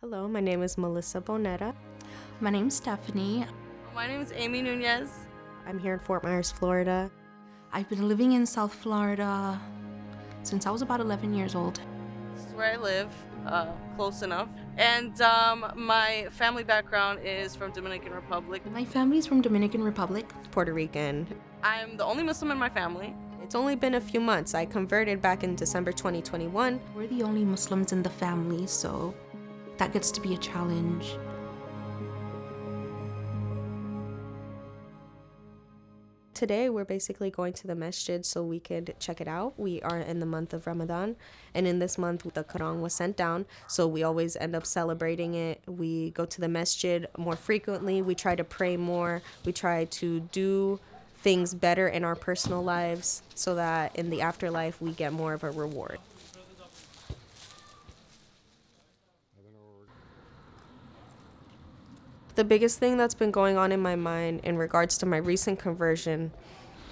Hello, my name is Melissa Bonetta. My name's Stephanie. My name is Amy Nunez. I'm here in Fort Myers, Florida. I've been living in South Florida since I was about 11 years old. This is where I live, close enough. And my family background is from Dominican Republic. My family's from Dominican Republic. Puerto Rican. I'm the only Muslim in my family. It's only been a few months. I converted back in December 2021. We're the only Muslims in the family, so that gets to be a challenge. Today, we're basically going to the masjid so we could check it out. We are in the month of Ramadan, and in this month, the Quran was sent down, so we always end up celebrating it. We go to the masjid more frequently. We try to pray more. We try to do things better in our personal lives so that in the afterlife, we get more of a reward. The biggest thing that's been going on in my mind in regards to my recent conversion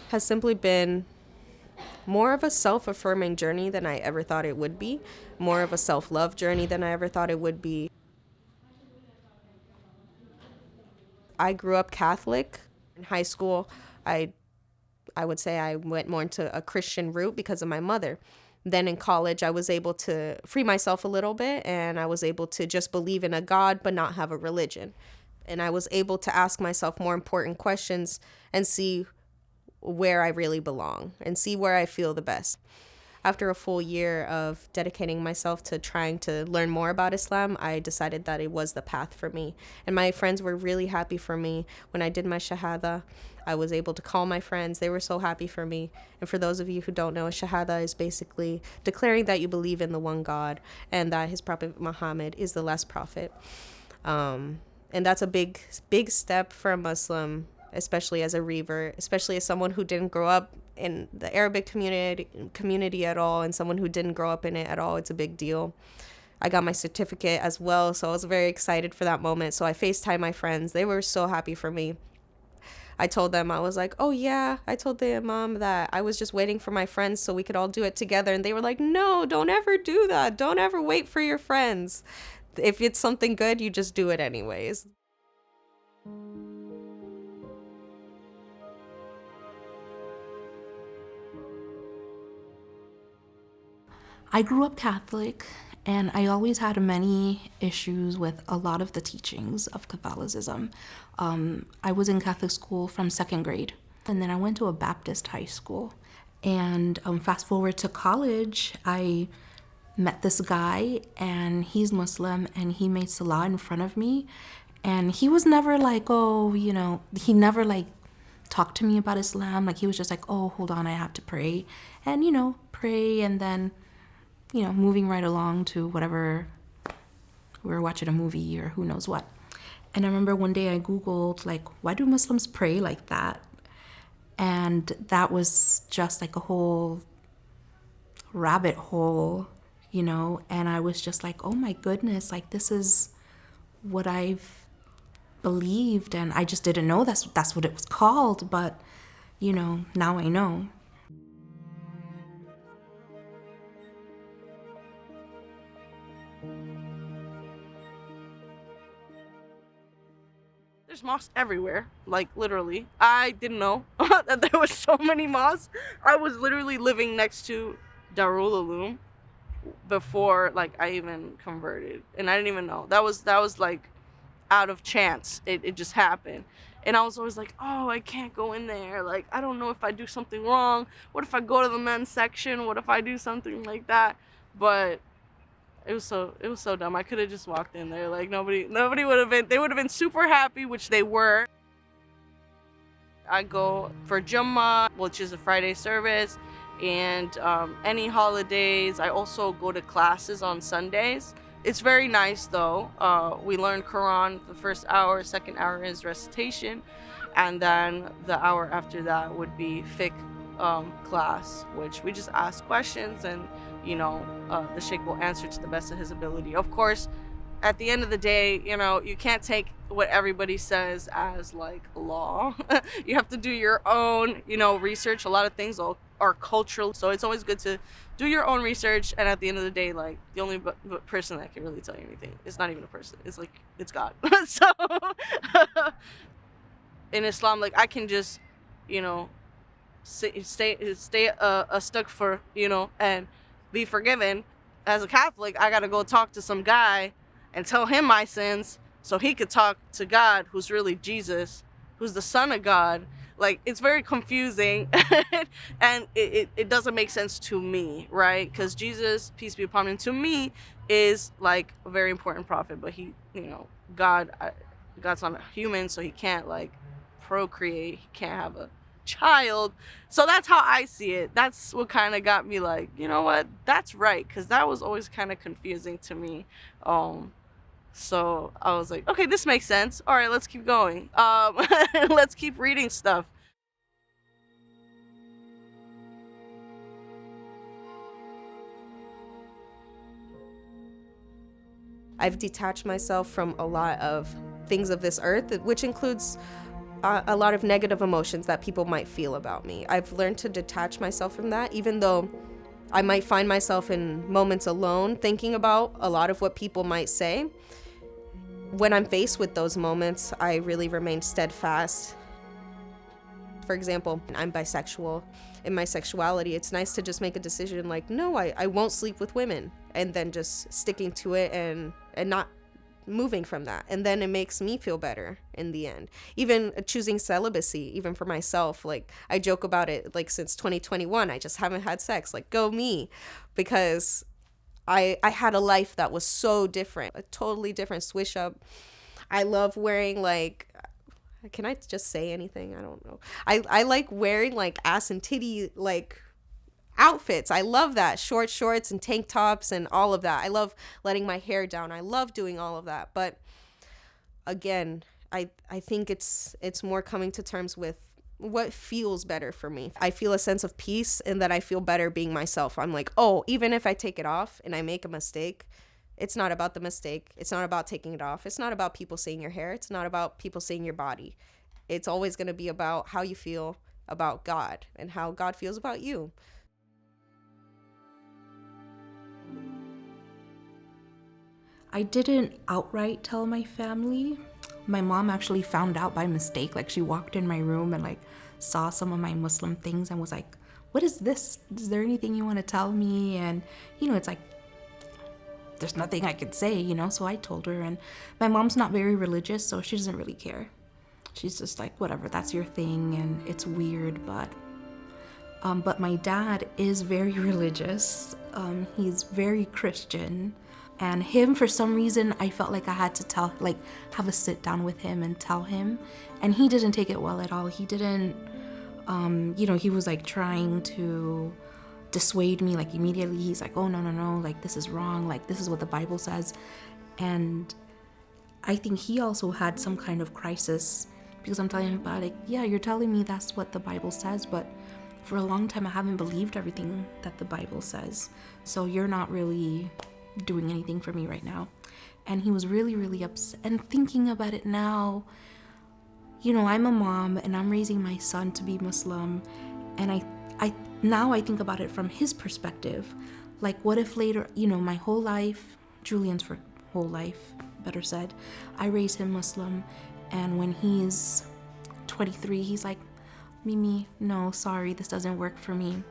has simply been more of a self-affirming journey than I ever thought it would be, more of a self-love journey than I ever thought it would be. I grew up Catholic. In high school, I would say I went more into a Christian route because of my mother. Then in college, I was able to free myself a little bit, and I was able to just believe in a God but not have a religion. And I was able to ask myself more important questions and see where I really belong and see where I feel the best. After a full year of dedicating myself to trying to learn more about Islam, I decided that it was the path for me. And my friends were really happy for me. When I did my shahada, I was able to call my friends. They were so happy for me. And for those of you who don't know, a shahada is basically declaring that you believe in the one God and that his prophet Muhammad is the last prophet. And that's a big step for a Muslim, especially as a revert, especially as someone who didn't grow up in the Arabic community at all, and someone who didn't grow up in it at all. It's a big deal. I got my certificate as well, so I was very excited for that moment. So I FaceTimed my friends. They were so happy for me. I told them, I was like, oh yeah, I told the imam that I was just waiting for my friends so we could all do it together. And they were like, no, don't ever do that. Don't ever wait for your friends. If it's something good, you just do it anyways. I grew up Catholic, and I always had many issues with a lot of the teachings of Catholicism. I was in Catholic school from second grade, and then I went to a Baptist high school. And fast forward to college, I met this guy, and he's Muslim, and he made salah in front of me. And he was never like, he never like talked to me about Islam. Like, he was just like, oh, hold on, I have to pray. And, pray, and then, moving right along to whatever, we were watching a movie or who knows what. And I remember one day I Googled, like, why do Muslims pray like that? And that was just like a whole rabbit hole, and I was just like, oh my goodness, like, this is what I've believed, and I just didn't know that's what it was called, but, now I know. There's mosques everywhere, like literally. I didn't know that there was so many mosques. I was literally living next to Darul Uloom before like I even converted, and I didn't even know. That was like out of chance. It just happened. And I was always like, oh, I can't go in there. Like, I don't know if I do something wrong. What if I go to the men's section? What if I do something like that? But it was so dumb. I could have just walked in there. Like, nobody would have been, they would have been super happy, which they were. I go for Jummah, which is a Friday service, and any holidays. I also go to classes on Sundays. It's very nice though. We learn Quran the first hour, second hour is recitation, and then the hour after that would be fiqh class, which we just ask questions, and the sheikh will answer to the best of his ability. Of course, at the end of the day, you know, you can't take what everybody says as like law. You have to do your own, you know, research. A lot of things are cultural, so it's always good to do your own research. And at the end of the day, like, the only person that can really tell you anything, it's not even a person, it's like, it's God. So in Islam, like, I can just, you know, stay stuck for, you know, and be forgiven. As a Catholic, I gotta go talk to some guy and tell him my sins so he could talk to God, who's really Jesus, who's the Son of God. Like, it's very confusing. And it doesn't make sense to me, right? Because Jesus, peace be upon him, to me is like a very important prophet. But he, you know, God's not a human, so he can't like procreate, he can't have a child. So that's how I see it. That's what kind of got me like, you know what, that's right, because that was always kind of confusing to me. So I was like, okay, this makes sense. All right, let's keep going. Let's keep reading stuff. I've detached myself from a lot of things of this earth, which includes a lot of negative emotions that people might feel about me. I've learned to detach myself from that, even though I might find myself in moments alone thinking about a lot of what people might say. When I'm faced with those moments, I really remain steadfast. For example, I'm bisexual. In my sexuality, it's nice to just make a decision like, no, I won't sleep with women, and then just sticking to it and not moving from that. And then it makes me feel better in the end. Even choosing celibacy, even for myself, like, I joke about it, like, since 2021 I just haven't had sex. Like, go me, because I had a life that was so different, a totally different switch up. I love wearing, like, can I just say anything? I don't know. I like wearing like ass and titty like outfits. I love that. Short shorts and tank tops and all of that. I love letting my hair down. I love doing all of that. But again, I think it's more coming to terms with what feels better for me. I feel a sense of peace and that I feel better being myself. I'm like, oh, even if I take it off and I make a mistake, it's not about the mistake. It's not about taking it off. It's not about people seeing your hair. It's not about people seeing your body. It's always going to be about how you feel about God and how God feels about you. I didn't outright tell my family. My mom actually found out by mistake. Like, she walked in my room and like saw some of my Muslim things and was like, what is this? Is there anything you want to tell me? And, you know, it's like, there's nothing I could say, you know? So I told her, and my mom's not very religious, so she doesn't really care. She's just like, whatever, that's your thing, and it's weird, but my dad is very religious. He's very Christian. And him, for some reason, I felt like I had to have a sit down with him and tell him. And he didn't take it well at all. He didn't, you know, he was like trying to dissuade me, like immediately. He's like, oh, no, like, this is wrong. Like, this is what the Bible says. And I think he also had some kind of crisis, because I'm telling him about it. Yeah, you're telling me that's what the Bible says, but for a long time I haven't believed everything that the Bible says. So you're not really doing anything for me right now. And he was really, really upset. And thinking about it now, you know, I'm a mom and I'm raising my son to be Muslim, and I now I think about it from his perspective. Like, what if later, you know, my whole life, Julian's whole life, better said, I raise him Muslim, and when he's 23, he's like, Mimi, no, sorry, this doesn't work for me.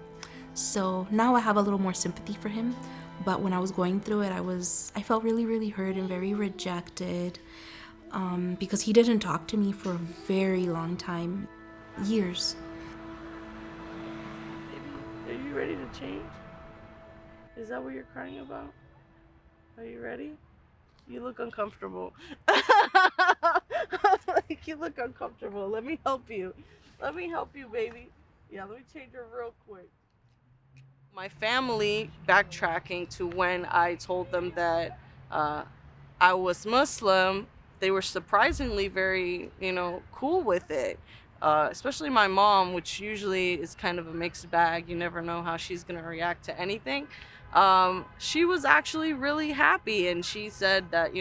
So now I have a little more sympathy for him. But when I was going through it, I felt really, really hurt and very rejected, because he didn't talk to me for a very long time, years. Are you ready to change? Is that what you're crying about? Are you ready? You look uncomfortable. Like, you look uncomfortable. Let me help you. Let me help you, baby. Yeah, let me change her real quick. My family, backtracking to when I told them that I was Muslim, they were surprisingly very, you know, cool with it. especially my mom, which usually is kind of a mixed bag. You never know how she's going to react to anything. She was actually really happy, and she said that,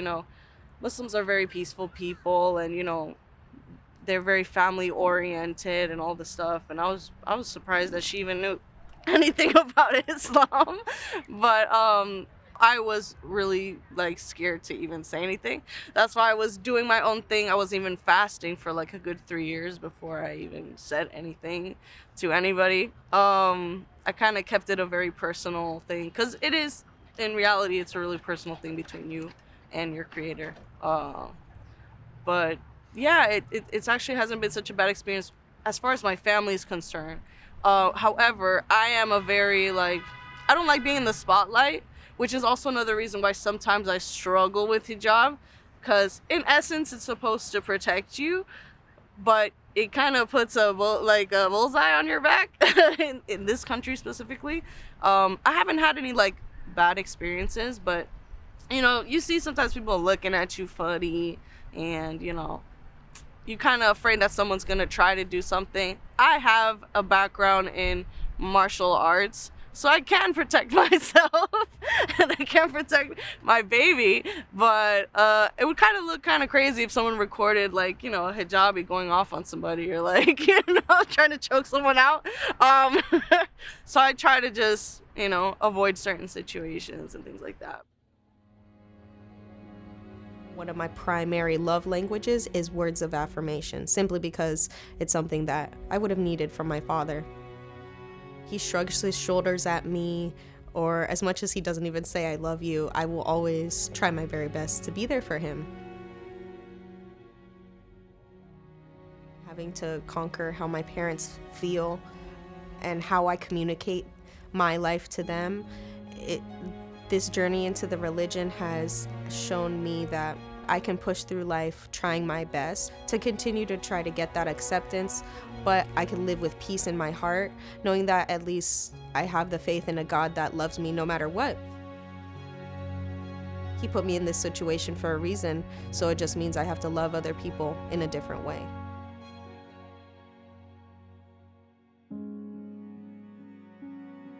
Muslims are very peaceful people, and, they're very family oriented and all this stuff. And I was surprised that she even knew anything about Islam. But I was really like scared to even say anything. That's why I was doing my own thing. I was even fasting for like a good 3 years before I even said anything to anybody. I kind of kept it a very personal thing, because it is, in reality, it's a really personal thing between you and your creator. But yeah, it's actually hasn't been such a bad experience as far as my family is concerned. However, I am a very like, I don't like being in the spotlight, which is also another reason why sometimes I struggle with hijab, because in essence it's supposed to protect you, but it kind of puts a bullseye on your back in this country specifically. I haven't had any like bad experiences, but you see sometimes people looking at you funny, and you're kind of afraid that someone's gonna try to do something. I have a background in martial arts, so I can protect myself and I can protect my baby, but it would kind of look kind of crazy if someone recorded like, a hijabi going off on somebody, or like, trying to choke someone out. So I try to just, avoid certain situations and things like that. One of my primary love languages is words of affirmation, simply because it's something that I would have needed from my father. He shrugs his shoulders at me, or as much as he doesn't even say I love you, I will always try my very best to be there for him. Having to conquer how my parents feel and how I communicate my life to them, this journey into the religion has shown me that I can push through life trying my best to continue to try to get that acceptance, but I can live with peace in my heart, knowing that at least I have the faith in a God that loves me no matter what. He put me in this situation for a reason, so it just means I have to love other people in a different way.